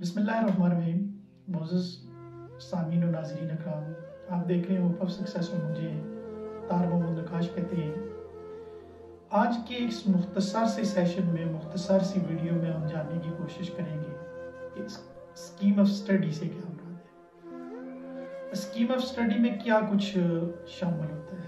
بسم اللہ الرحمن الرحیم۔ معزز سامعین و ناظرین اکرام، آپ دیکھ رہے ہیں ہوپ آف سکسیس اور مجھے طاہر محمد نقاش کہتے ہیں۔ آج کے اس مختصر سے سیشن میں، مختصر سی ویڈیو میں ہم جاننے کی کوشش کریں گے کہ اسکیم آف اسٹڈی سے کیا مراد ہے۔ اسکیم آف اسٹڈی میں کیا کچھ شامل ہوتا ہے،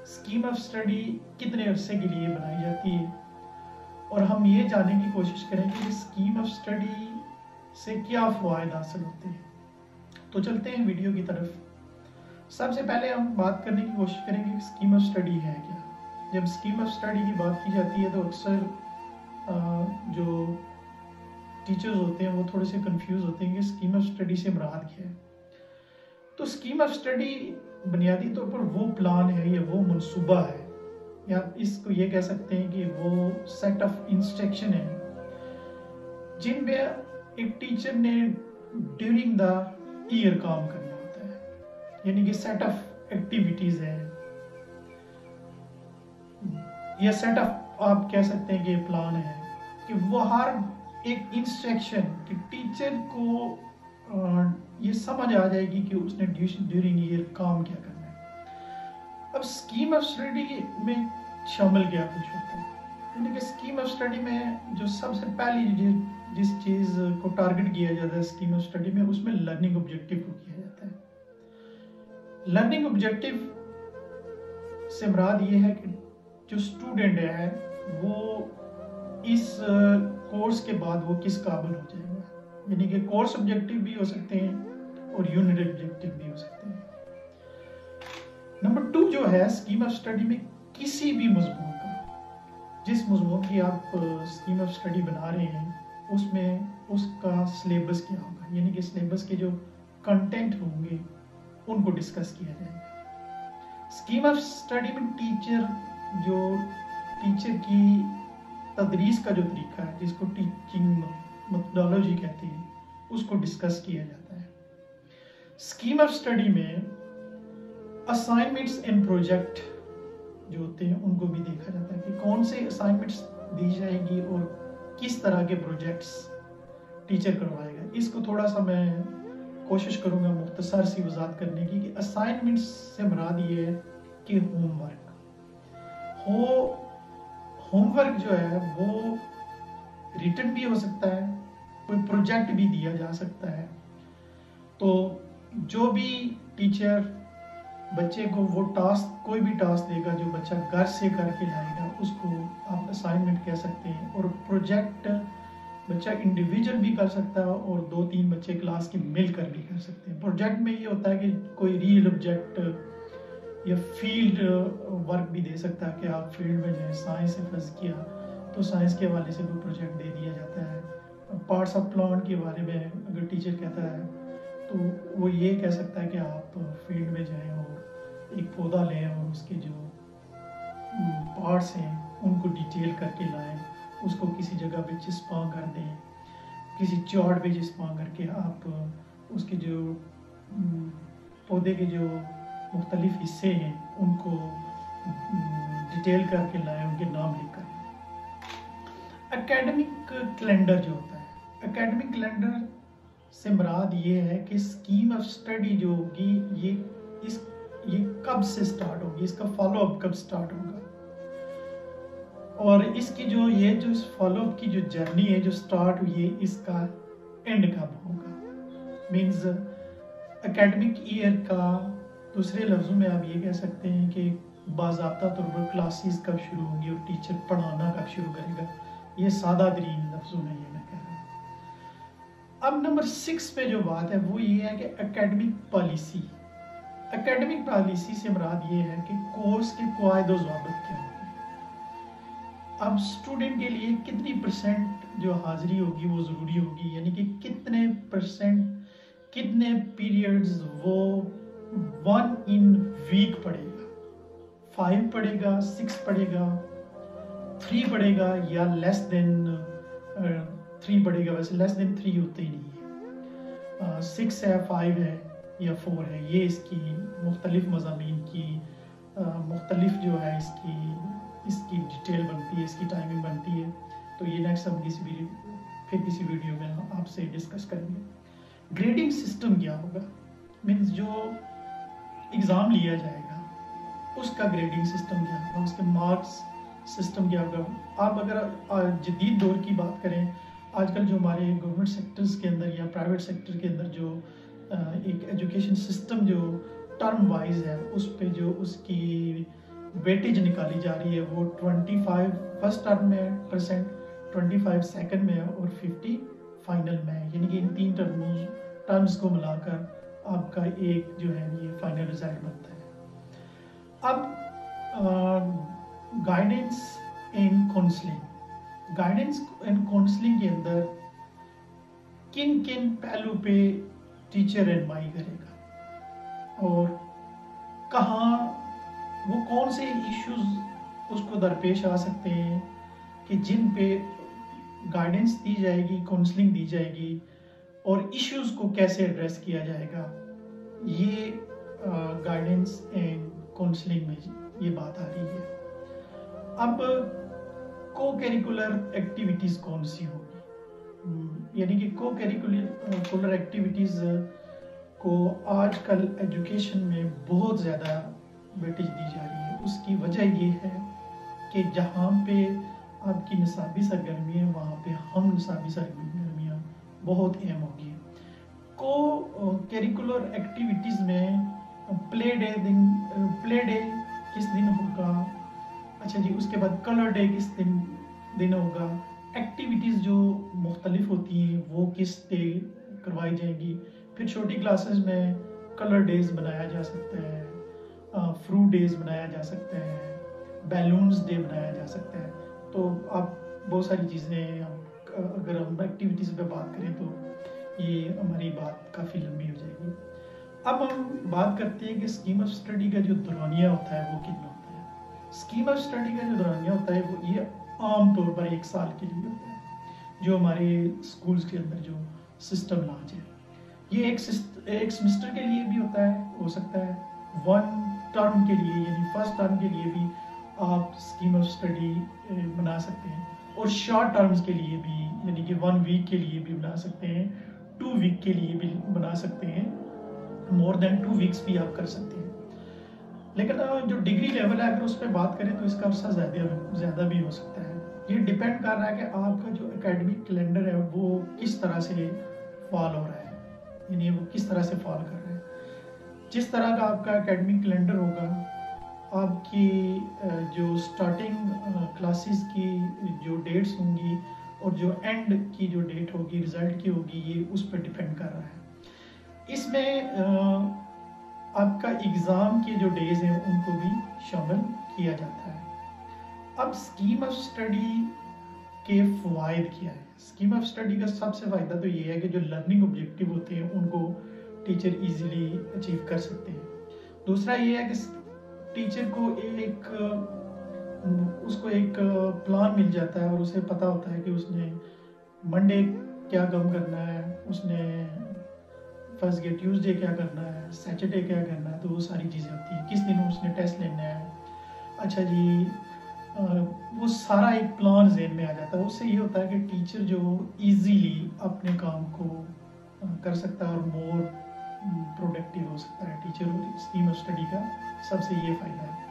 اسکیم آف اسٹڈی کتنے عرصے کے لیے بنائی جاتی ہے، اور ہم یہ جاننے کی کوشش کریں کہ اسکیم آف اسٹڈی سے کیا فوائد حاصل ہوتے ہیں۔ تو چلتے ہیں ویڈیو کی طرف۔ سب سے پہلے ہم بات کرنے کی کوشش کریں گے کہ اسکیم آف اسٹڈی ہے کیا۔ جب اسکیم آف اسٹڈی کی بات کی جاتی ہے تو اکثر جو ٹیچرز ہوتے ہیں وہ تھوڑے سے کنفیوز ہوتے ہیں کہ اسکیم آف اسٹڈی سے مراد کیا ہے۔ تو اسکیم آف اسٹڈی بنیادی طور پر وہ پلان ہے یا وہ منصوبہ ہے، یا اس کو یہ کہہ سکتے ہیں کہ وہ سیٹ آف انسٹرکشن ہے جن پہ ایک ٹیچر نے ڈیورنگ دا ایئر کام کرنا ہوتا ہے، یعنی کہ سیٹ آف ایکٹیویٹیز ہے یا سیٹ آف آپ کہہ سکتے ہیں کہ پلان ہے کہ وہ ہر ایک انسٹرکشن کہ ٹیچر کو یہ سمجھ آ جائے گی کہ اس نے ڈیورنگ ایئر کام کیا کرنا ہے۔ اب اسکیم آف اسٹڈی میں شامل کیا کچھ ہوتا ہے، یعنی کہ اسکیم آف اسٹڈی میں جو سب سے پہلی جس چیز کو ٹارگٹ کیا جاتا ہے اسکیم آف اسٹڈی میں، اس میں لرننگ آبجیکٹو کو کیا جاتا ہے۔ لرننگ آبجیکٹو سے مراد یہ ہے کہ جو اسٹوڈنٹ ہے وہ اس کورس کے بعد وہ کس قابل ہو جائے گا، یعنی کہ کورس آبجیکٹو بھی ہو سکتے ہیں اور یونٹ آبجیکٹو بھی ہو سکتے ہیں۔ نمبر 2 جو ہے اسکیم آف اسٹڈی میں کسی بھی مضمون کا، جس مضمون کی آپ اسکیم آف اسٹڈی بنا رہے ہیں اس میں اس کا سلیبس کیا ہوگا، یعنی کہ سلیبس کے جو کنٹینٹ ہوں گے ان کو ڈسکس کیا جائے گا۔ اسکیم آف اسٹڈی میں ٹیچر کی تدریس کا جو طریقہ ہے، جس کو ٹیچنگ میتھڈالوجی کہتے ہیں، اس کو ڈسکس کیا جاتا ہے۔ اسکیم آف اسٹڈی میں اسائنمنٹس اینڈ پروجیکٹ جو ہوتے ہیں ان کو بھی دیکھا جاتا ہے کہ کون سے اسائنمنٹس دی جائے گی اور کس طرح کے پروجیکٹس ٹیچر کروائے گا۔ اس کو تھوڑا سا میں کوشش کروں گا مختصر سی وضاحت کرنے کی کہ اسائنمنٹس سے مراد یہ ہے کہ ہوم ورک جو ہے وہ ریٹن بھی ہو سکتا ہے، کوئی پروجیکٹ بھی دیا جا سکتا ہے۔ تو جو بھی ٹیچر بچے کو وہ ٹاسک، کوئی بھی ٹاسک دے گا جو بچہ گھر سے کر کے لائے گا، اس کو آپ اسائنمنٹ کہہ سکتے ہیں۔ اور پروجیکٹ بچہ انڈیویجول بھی کر سکتا ہے اور 2-3 بچے کلاس کے مل کر بھی کر سکتے ہیں۔ پروجیکٹ میں یہ ہوتا ہے کہ کوئی ریئل آبجیکٹ یا فیلڈ ورک بھی دے سکتا ہے کہ آپ فیلڈ میں جائیں، سائنس سے فرض کیا تو سائنس کے حوالے سے کوئی پروجیکٹ دے دیا جاتا ہے۔ پارٹس آف پلانٹ کے بارے میں اگر ٹیچر کہتا ہے تو وہ یہ کہہ سکتا ہے کہ آپ فیلڈ میں جائیں اور ایک پودا لیں اور اس کے جو پارٹس ہیں ان کو ڈیٹیل کر کے لائیں، اس کو کسی جگہ پہ چسپاں کر دیں، کسی چارٹ پہ چسپاں کر کے آپ اس کے جو پودے کے جو مختلف حصے ہیں ان کو ڈیٹیل کر کے لائیں، ان کے نام لکھ کر۔ اکیڈمک کیلنڈر جو ہوتا ہے، اکیڈمک کیلنڈر سے مراد یہ ہے کہ اسکیم آف اسٹڈی جو ہوگی یہ کب سے سٹارٹ ہوگی، اس کا فالو اپ کب سٹارٹ ہوگا، اور اس کی جو فالو اپ کی جو جرنی ہے جو سٹارٹ ہوئی ہے، اس کا اینڈ کب ہوگا۔ مینز اکیڈمک ایئر کا دوسرے لفظوں میں آپ یہ کہہ سکتے ہیں کہ باضابطہ طور پر کلاسز کب شروع ہوں گی اور ٹیچر پڑھانا کب شروع کرے گا۔ یہ سادہ ترین لفظوں میں یہ میں کہہ رہا ہوں۔ اب نمبر 6 پہ جو بات ہے وہ یہ ہے کہ اکیڈمک پالیسی۔ اکیڈمک پالیسی سے مراد یہ ہے کہ کورس کے قواعد و ضوابط کیا ہوتے ہیں۔ اب اسٹوڈنٹ کے لیے کتنی % جو حاضری ہوگی وہ ضروری ہوگی، یعنی کہ کتنے % کتنے پیریڈز وہ 1 in week پڑھے گا، 5 پڑھے گا، 6 پڑھے گا، 3 پڑھے گا یا لیس دین 3 پڑھے گا۔ ویسے لیس دین 3 ہوتے ہی نہیں ہے، 6 ہے، 5 ہے یا 4 ہے۔ یہ اس کی مختلف مضامین کی مختلف جو ہے اس کی ڈیٹیل بنتی ہے، اس کی ٹائمنگ بنتی ہے۔ تو یہ نیکسٹ ہم کسی بھی फिर किसी वीडियो में हम आपसे डिस्कस करेंगे। ग्रेडिंग सिस्टम क्या होगा, मीन्स जो एग्ज़ाम लिया जाएगा उसका ग्रेडिंग सिस्टम क्या होगा, उसके मार्क्स सिस्टम क्या होगा। आप अगर जदीद दौर की बात करें, आजकल जो हमारे गवर्नमेंट सेक्टर्स के अंदर या प्राइवेट सेक्टर के अंदर जो एक एजुकेशन सिस्टम जो टर्म वाइज है, उस पे जो उसकी वेटेज निकाली जा रही है वो 25 फर्स्ट टर्म में परसेंट, 25 सेकंड में और 50 फाइनल में है। यानी कि इन तीन टर्म्स को मिलाकर आपका एक जो है ये फाइनल रिजल्ट बनता है। अब गाइडेंस इन काउंसलिंग, गाइडेंस इन काउंसलिंग के अंदर किन किन पहलू पे टीचर रहनुमाई करेगा और कहाँ वो कौन से इश्यूज उसको दरपेश आ सकते हैं कि जिन पे गाइडेंस दी जाएगी, काउंसलिंग दी जाएगी और इश्यूज को कैसे एड्रेस किया जाएगा, ये गाइडेंस एंड काउंसलिंग में ये बात आ रही है। अब को करिकुलर एक्टिविटीज कौन सी होगी, यानी कि को करिकुलर एक्टिविटीज को आजकल एजुकेशन में बहुत ज़्यादा वेटेज दी जा रही है। उसकी वजह ये है कि जहाँ पे आपकी निसाबी सरगर्मी है वहाँ पे हम निसाबी सरगर्मियाँ बहुत अहम होगी। को करिकुलर एक्टिविटीज़ में प्ले डे किस दिन होगा, अच्छा जी, उसके बाद कलर डे किस दिन होगा, एक्टिविटीज़ जो मुख्तलिफ होती हैं वो किस डे करवाई जाएंगी। फिर छोटी क्लासेस में कलर डेज बनाया जा सकता है, फ्रूट डेज बनाया जा सकता है, बैलून्स डे बनाया जा सकता है। तो आप बहुत सारी चीज़ें, अगर हम एक्टिविटीज़ पे बात करें तो ये हमारी बात काफ़ी लंबी हो जाएगी। अब हम बात करते हैं कि स्कीम ऑफ स्टडी का जो दौरानिया होता है वो कितना होता है। स्कीम ऑफ स्टडी का जो दौरानिया होता है वो ये आम तौर पर 1 साल के लिए होता है। जो हमारे स्कूल्स के अंदर जो सिस्टम लॉन्च है, ये एक सेमेस्टर के लिए भी होता है, हो सकता है 1 टर्म के लिए, यानी फर्स्ट टर्म के लिए भी आप स्कीम ऑफ स्टडी बना सकते हैं, और शॉर्ट टर्म्स के लिए भी, यानी कि 1 वीक के लिए भी बना सकते हैं, 2 वीक के लिए भी बना सकते हैं, मोर देन 2 वीक्स भी आप कर सकते हैं। लेकिन जो डिग्री लेवल है अगर उस पर बात करें तो इसका अरसा ज़्यादा भी हो सकता है। ये डिपेंड कर रहा है कि आपका जो एकेडमिक कैलेंडर है वो किस तरह से फॉल हो रहा है, यानी वो किस तरह से फॉल कर रहा है। जिस तरह का आपका एकेडमिक कैलेंडर होगा, आपकी जो स्टार्टिंग क्लासेस की जो डेट्स होंगी और जो एंड की जो डेट होगी रिज़ल्ट की होगी, ये उस पर डिपेंड कर रहा है। इसमें आपका एग्ज़ाम के जो डेज हैं उनको भी शामिल किया जाता है। अब स्कीम ऑफ स्टडी के फ़वाइद क्या है। स्कीम ऑफ स्टडी का सबसे फ़ायदा तो ये है कि जो लर्निंग ऑब्जेक्टिव होते हैं उनको टीचर इजीली अचीव कर सकते हैं। दूसरा ये है कि टीचर को उसको एक प्लान मिल जाता है और उसे पता होता है कि उसने मंडे क्या काम करना है, उसने फर्स्ट डे ट्यूसडे क्या करना है, सैटरडे क्या करना है, तो वो सारी चीज़ें होती हैं। किस दिन उसने टेस्ट लेना है, अच्छा जी, वो सारा एक प्लान ज़हन में आ जाता है। उससे ये होता है कि टीचर जो इजीली अपने काम को कर सकता है और मोर प्रोडक्टिव हो सकता है टीचर। स्कीम ऑफ स्टडी का सबसे ये फ़ायदा है।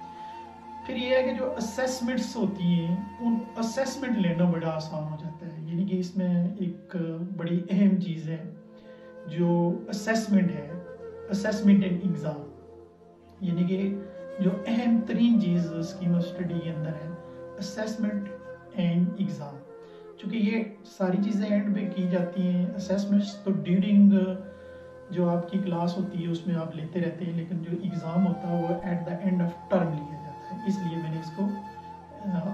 फिर ये है कि जो असेसमेंट्स होती हैं उन असेसमेंट लेना बड़ा आसान हो जाता है। यानी कि इसमें एक बड़ी अहम चीज़ है जो असेसमेंट है, असेसमेंट एंड एग्ज़ाम, यानी कि जो अहम तरीन चीज़ स्कीम ऑफ स्टडी के अंदर है, असेसमेंट एंड एग्ज़ाम। चूँकि ये सारी चीज़ें एंड पे की जाती हैं। असेसमेंट्स तो ड्यूरिंग जो आपकी क्लास होती है उसमें आप लेते रहते हैं, लेकिन जो एग्ज़ाम होता है वो at the end of term लिया जाता है, इसलिए मैंने इसको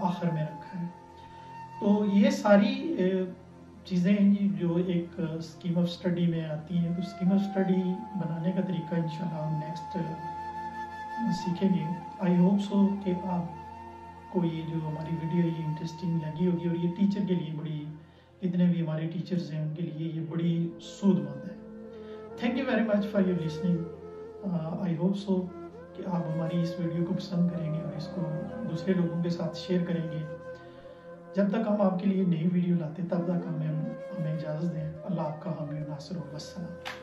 आखिर में रखा है। तो ये सारी चीज़ें हैं जो एक स्कीम ऑफ स्टडी में आती हैं। तो स्कीम ऑफ स्टडी बनाने का तरीका इंशाल्लाह हम नेक्स्ट सीखेंगे। आई होप सो कि आपको ये जो हमारी वीडियो ये इंटरेस्टिंग लगी होगी और ये टीचर के लिए बड़ी, जितने भी हमारे टीचर्स हैं उनके लिए ये बड़ी सूदमंद है। Thank you very much for your listening. I hope so कि आप हमारी इस वीडियो को पसंद करेंगे और इसको दूसरे लोगों के साथ शेयर करेंगे। جب تک ہم آپ کے لیے نئی ویڈیو لاتے تب تک ہمیں اجازت دیں. اللہ آپ کا حامی و ناصر ہو. والسلام.